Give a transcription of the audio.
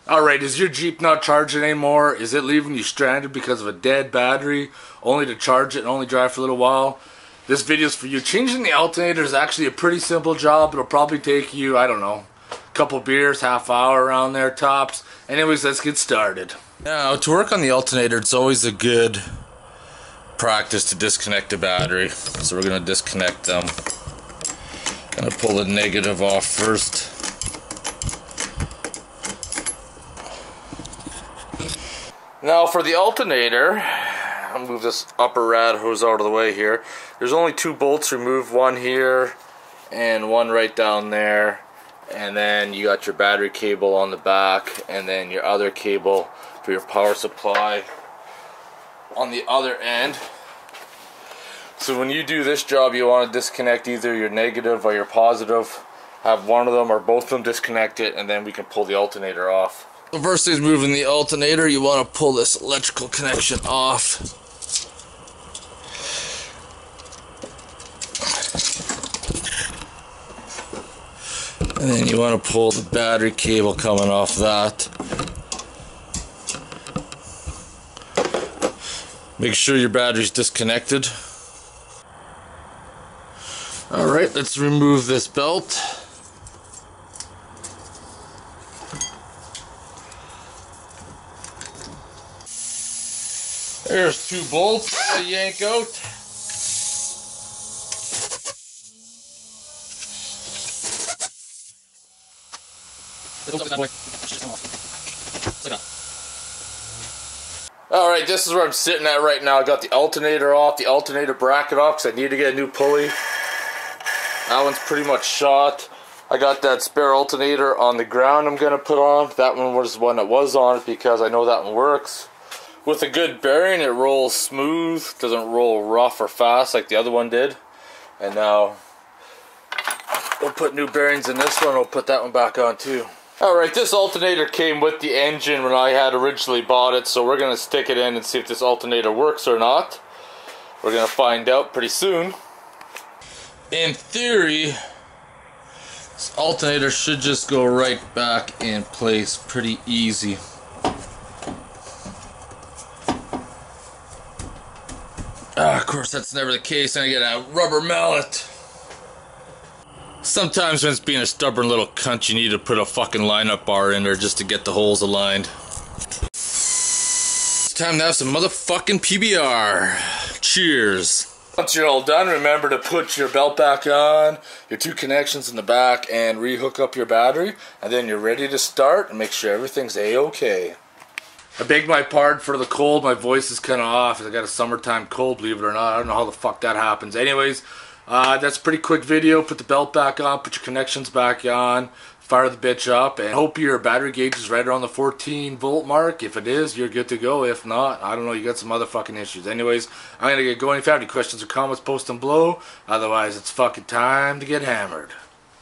Alright, is your Jeep not charging anymore? Is it leaving you stranded because of a dead battery, only to charge it and only drive for a little while? This video is for you. Changing the alternator is actually a pretty simple job. It'll probably take you, I don't know, a couple beers, half hour around there tops. Anyways, let's get started. Now, to work on the alternator, it's always a good practice to disconnect the battery. So we're going to disconnect them. Going to pull the negative off first. Now for the alternator, I'll move this upper rad hose out of the way here. There's only two bolts. Remove one here and one right down there, and then you got your battery cable on the back, and then your other cable for your power supply on the other end. So when you do this job, you want to disconnect either your negative or your positive. Have one of them or both of them disconnected, and then we can pull the alternator off. The first thing is moving the alternator. You want to pull this electrical connection off. And then you want to pull the battery cable coming off that. Make sure your battery's disconnected. Alright, let's remove this belt. There's two bolts to yank out. Alright, this is where I'm sitting at right now. I got the alternator off, the alternator bracket off because I need to get a new pulley. That one's pretty much shot. I got that spare alternator on the ground I'm going to put on. That one was the one that was on it because I know that one works. With a good bearing, it rolls smooth, doesn't roll rough or fast like the other one did. And now we'll put new bearings in this one, we'll put that one back on too. Alright, this alternator came with the engine when I had originally bought it, so we're going to stick it in and see if this alternator works or not. We're going to find out pretty soon. In theory, this alternator should just go right back in place pretty easy. Of course, that's never the case. I get a rubber mallet. Sometimes when it's being a stubborn little cunt, you need to put a fucking lineup bar in there just to get the holes aligned. It's time to have some motherfucking PBR. Cheers. Once you're all done, remember to put your belt back on, your two connections in the back, and rehook up your battery. And then you're ready to start and make sure everything's A-okay. I beg my pardon for the cold. My voice is kind of off. I got a summertime cold, believe it or not. I don't know how the fuck that happens. Anyways, that's a pretty quick video. Put the belt back on. Put your connections back on. Fire the bitch up. And hope your battery gauge is right around the 14 volt mark. If it is, you're good to go. If not, I don't know. You got some other fucking issues. Anyways, I'm going to get going. If you have any questions or comments, post them below. Otherwise, it's fucking time to get hammered.